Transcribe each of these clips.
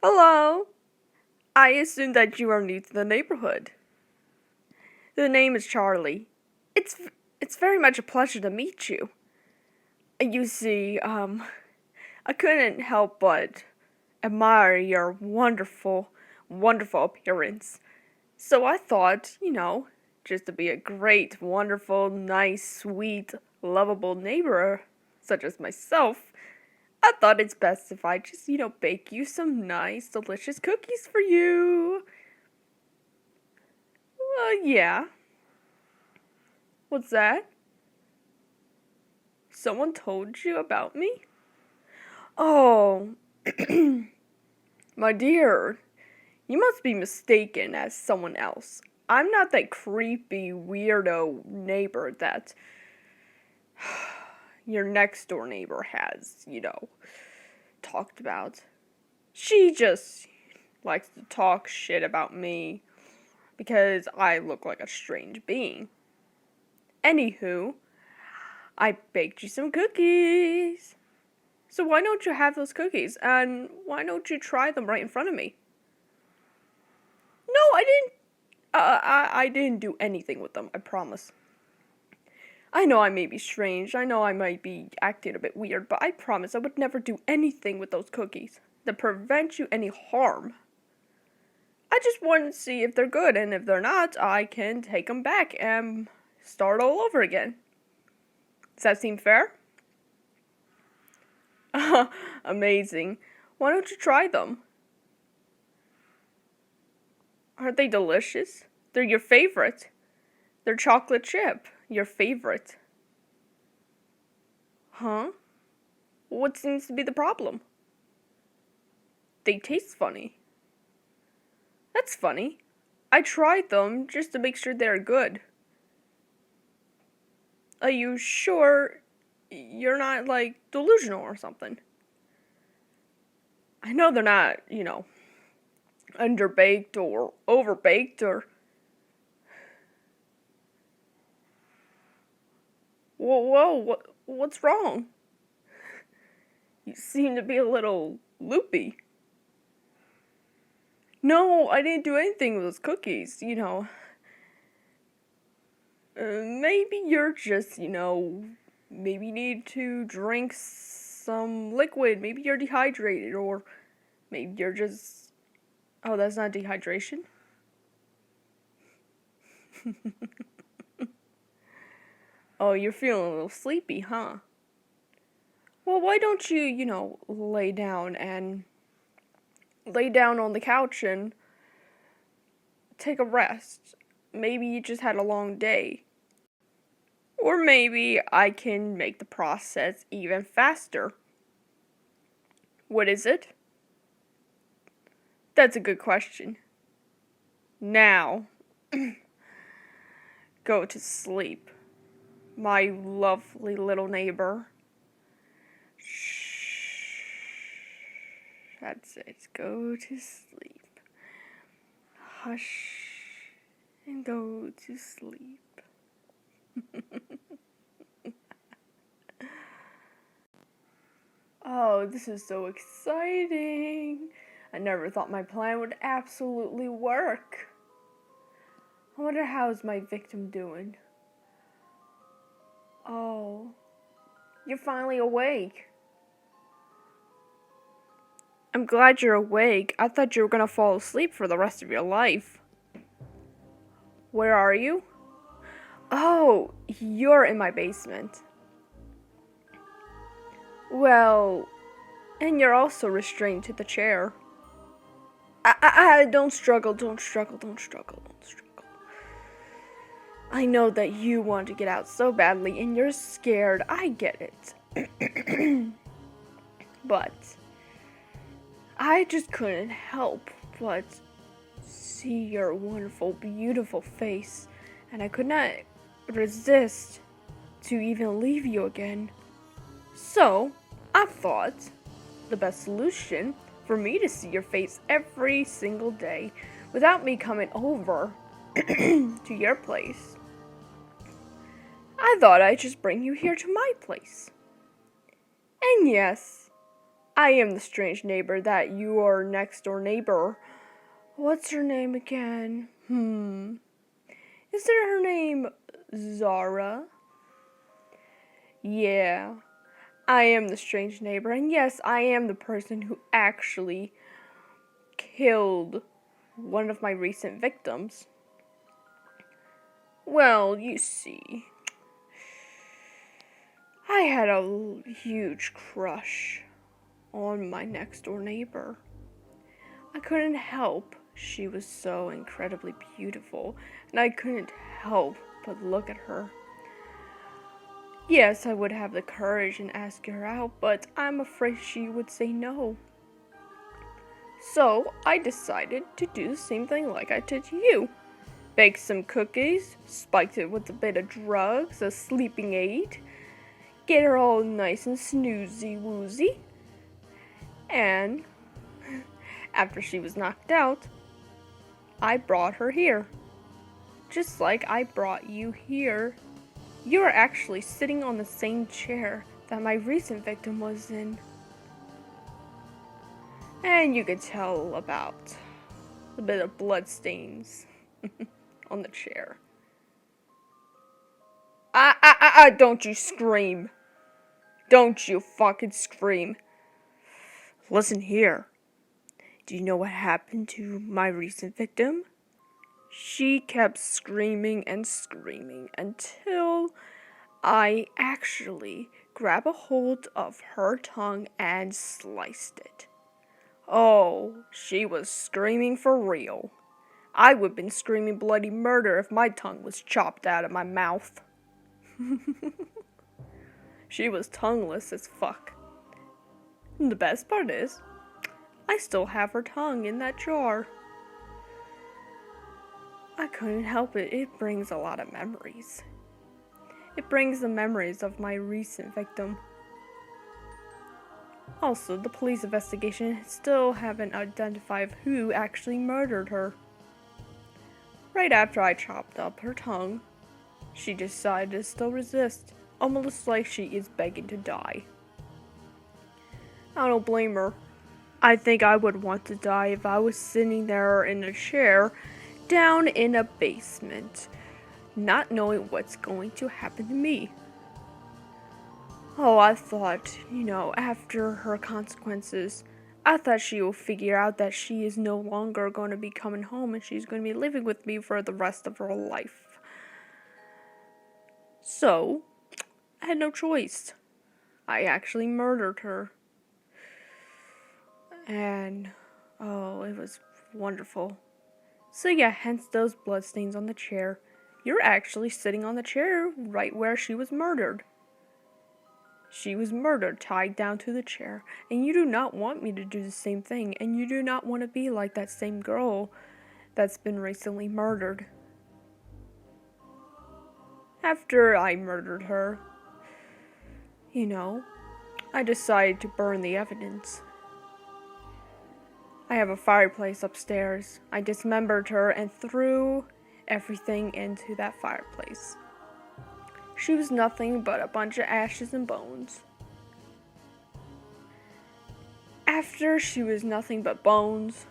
Hello. I assume that you are new to the neighborhood. The name is Charlie. It's very much a pleasure to meet you. You see, I couldn't help but admire your wonderful appearance. So I thought, just to be a great, wonderful, nice, sweet, lovable neighbor such as myself, I thought it's best if I just, bake you some nice, delicious cookies for you. Yeah. What's that? Someone told you about me? Oh, my dear, you must be mistaken as someone else. I'm not that creepy, weirdo neighbor that your next door neighbor has, talked about. She just likes to talk shit about me because I look like a strange being. Anywho, I baked you some cookies. So why don't you have those cookies? And why don't you try them right in front of me? No, I didn't. I didn't do anything with them, I promise. I know I may be strange, I know I might be acting a bit weird, but I promise I would never do anything with those cookies to prevent you any harm. I just want to see if they're good, and if they're not, I can take them back and start all over again. Does that seem fair? Amazing. Why don't you try them? Aren't they delicious? They're your favorite. They're chocolate chip. Your favorite. Huh? What seems to be the problem? They taste funny. That's funny. I tried them just to make sure they're good. Are you sure you're not, delusional or something? I know they're not, underbaked or overbaked or... Whoa, what's wrong? You seem to be a little loopy. No, I didn't do anything with those cookies, maybe you're just, maybe need to drink some liquid. Maybe you're dehydrated, or maybe you're just... Oh, that's not dehydration? Oh, you're feeling a little sleepy, huh? Well, why don't you, lay down on the couch and take a rest. Maybe you just had a long day. Or maybe I can make the process even faster. What is it? That's a good question. Now, go to sleep, my lovely little neighbor. Shh. That's it. Go to sleep. Hush and go to sleep. Oh, this is so exciting. I never thought my plan would absolutely work. I wonder how's my victim doing. Oh, you're finally awake. I'm glad you're awake. I thought you were gonna fall asleep for the rest of your life. Where are you? Oh, you're in my basement. Well, and you're also restrained to the chair. Don't struggle. I know that you want to get out so badly and you're scared. I get it. But I just couldn't help but see your wonderful, beautiful face, and I could not resist to even leave you again. So, I thought the best solution for me to see your face every single day without me coming over to your place, I thought I'd just bring you here to my place. And yes, I am the strange neighbor that your next door neighbor. What's her name again? Is there her name Zara? Yeah. I am the strange neighbor, and yes, I am the person who actually killed one of my recent victims. Well, you see, I had a huge crush on my next door neighbor. I couldn't help. She was so incredibly beautiful, and I couldn't help but look at her. Yes, I would have the courage and ask her out, but I'm afraid she would say no. So I decided to do the same thing like I did to you. Baked some cookies, spiked it with a bit of drugs, a sleeping aid, get her all nice and snoozy woozy, and after she was knocked out, I brought her here. Just like I brought you here. You are actually sitting on the same chair that my recent victim was in. And you could tell about a bit of blood stains on the chair. Don't you scream. Don't you fucking scream. Listen here. Do you know what happened to my recent victim? She kept screaming and screaming until I actually grabbed a hold of her tongue and sliced it. Oh, she was screaming for real. I would have been screaming bloody murder if my tongue was chopped out of my mouth. She was tongueless as fuck. And the best part is, I still have her tongue in that jar. I couldn't help it. It brings a lot of memories. It brings the memories of my recent victim. Also, the police investigation still haven't identified who actually murdered her. Right after I chopped up her tongue, she decided to still resist, almost like she is begging to die. I don't blame her. I think I would want to die if I was sitting there in a chair down in a basement, not knowing what's going to happen to me. Oh, I thought, after her consequences, I thought she will figure out that she is no longer going to be coming home and she's going to be living with me for the rest of her life. So, I had no choice. I actually murdered her. And, it was wonderful. So yeah, hence those bloodstains on the chair. You're actually sitting on the chair right where she was murdered. She was murdered, tied down to the chair, and you do not want me to do the same thing, and you do not want to be like that same girl that's been recently murdered. After I murdered her, I decided to burn the evidence. I have a fireplace upstairs. I dismembered her and threw everything into that fireplace. She was nothing but a bunch of ashes and bones. After she was nothing but bones,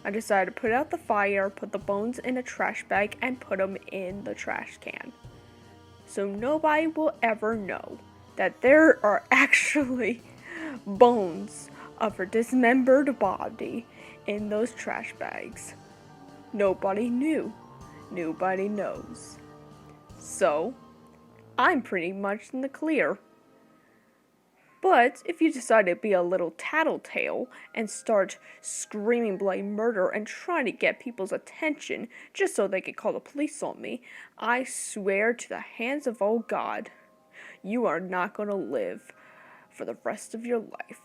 I decided to put out the fire, put the bones in a trash bag, and put them in the trash can. So nobody will ever know that there are actually bones of her dismembered body in those trash bags. Nobody knew. Nobody knows. So, I'm pretty much in the clear. But if you decide to be a little tattletale and start screaming bloody murder and trying to get people's attention just so they could call the police on me, I swear to the hands of oh God, you are not going to live for the rest of your life.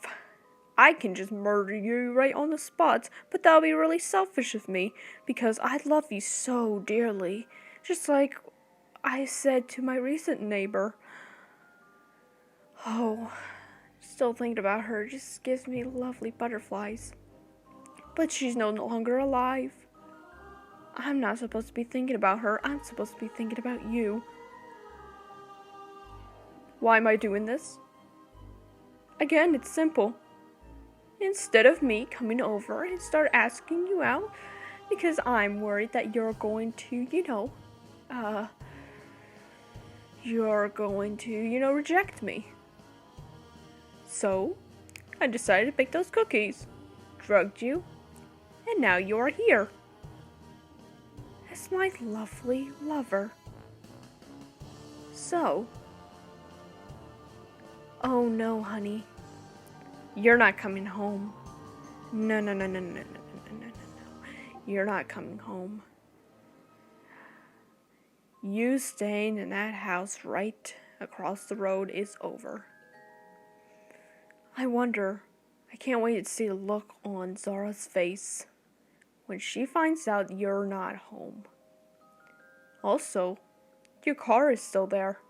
I can just murder you right on the spot, but that'll be really selfish of me because I love you so dearly, just like I said to my recent neighbor. Oh, still thinking about her just gives me lovely butterflies. But she's no longer alive. I'm not supposed to be thinking about her. I'm supposed to be thinking about you. Why am I doing this? Again, it's simple. instead of me coming over and start asking you out, because I'm worried that you're going to, reject me. So, I decided to bake those cookies, drugged you, and now you are here as my lovely lover. So, oh no, honey, you're not coming home. No. You're not coming home. You staying in that house right across the road is over. I can't wait to see the look on Zara's face when she finds out you're not home. Also, your car is still there,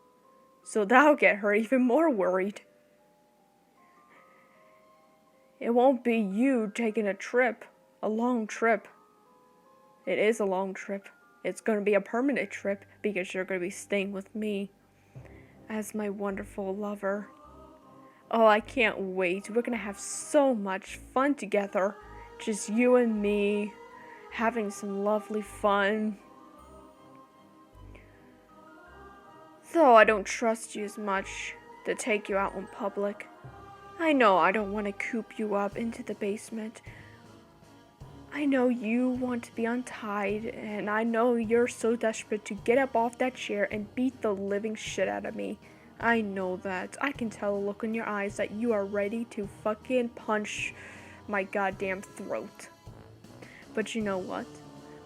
so that'll get her even more worried. It won't be you taking a long trip. It is a long trip. It's going to be a permanent trip because you're going to be staying with me as my wonderful lover. Oh, I can't wait. We're going to have so much fun together. Just you and me having some lovely fun. Though I don't trust you as much to take you out in public. I know I don't want to coop you up into the basement. I know you want to be untied, and I know you're so desperate to get up off that chair and beat the living shit out of me. I know that. I can tell the look in your eyes that you are ready to fucking punch my goddamn throat. But you know what?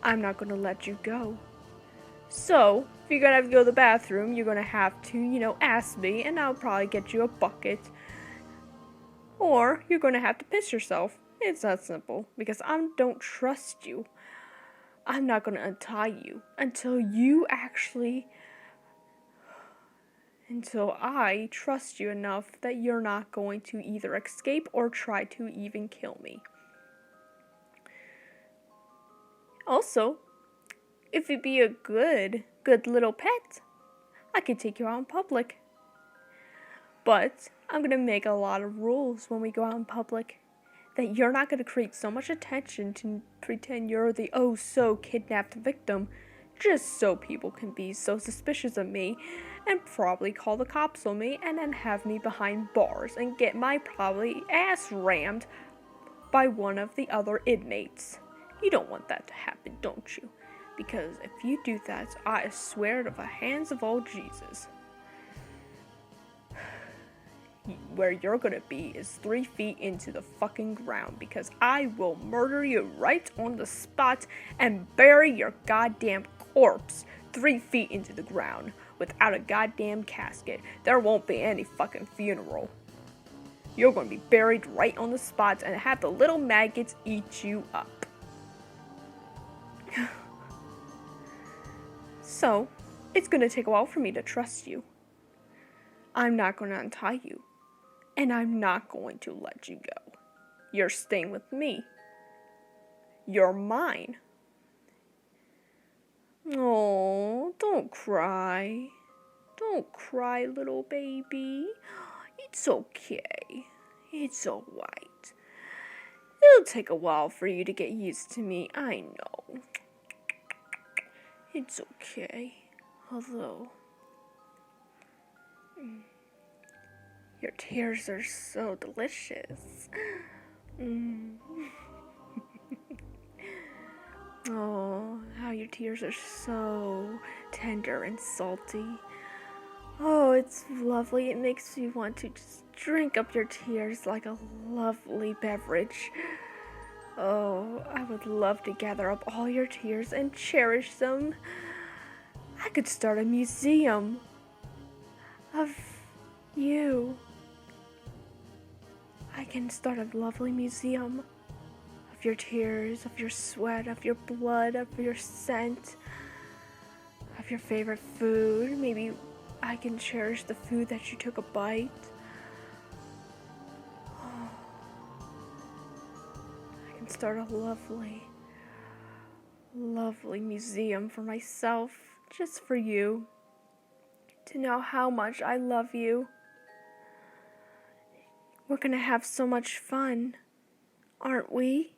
I'm not gonna let you go. So, if you're gonna have to go to the bathroom, you're gonna have to, ask me, and I'll probably get you a bucket. Or, you're gonna have to piss yourself. It's that simple, because I don't trust you. I'm not going to untie you until I trust you enough that you're not going to either escape or try to even kill me. Also, if you'd be a good little pet, I could take you out in public. But I'm going to make a lot of rules when we go out in public. That you're not going to create so much attention to pretend you're the oh-so-kidnapped victim just so people can be so suspicious of me and probably call the cops on me and then have me behind bars and get my probably ass rammed by one of the other inmates. You don't want that to happen, don't you? Because if you do that, I swear to the hands of old Jesus. Where you're gonna be is 3 feet into the fucking ground because I will murder you right on the spot and bury your goddamn corpse 3 feet into the ground without a goddamn casket. There won't be any fucking funeral. You're gonna be buried right on the spot and have the little maggots eat you up. So, it's gonna take a while for me to trust you. I'm not gonna untie you. And I'm not going to let you go. You're staying with me. You're mine. Oh, don't cry. Don't cry, little baby. It's okay. It's alright. It'll take a while for you to get used to me, I know. It's okay. Although... your tears are so delicious. Oh, how your tears are so tender and salty. Oh, it's lovely. It makes me want to just drink up your tears like a lovely beverage. Oh, I would love to gather up all your tears and cherish them. I could start a museum of you. I can start a lovely museum of your tears, of your sweat, of your blood, of your scent, of your favorite food. Maybe I can cherish the food that you took a bite. I can start a lovely museum for myself, just for you, to know how much I love you. We're gonna have so much fun. aren't we?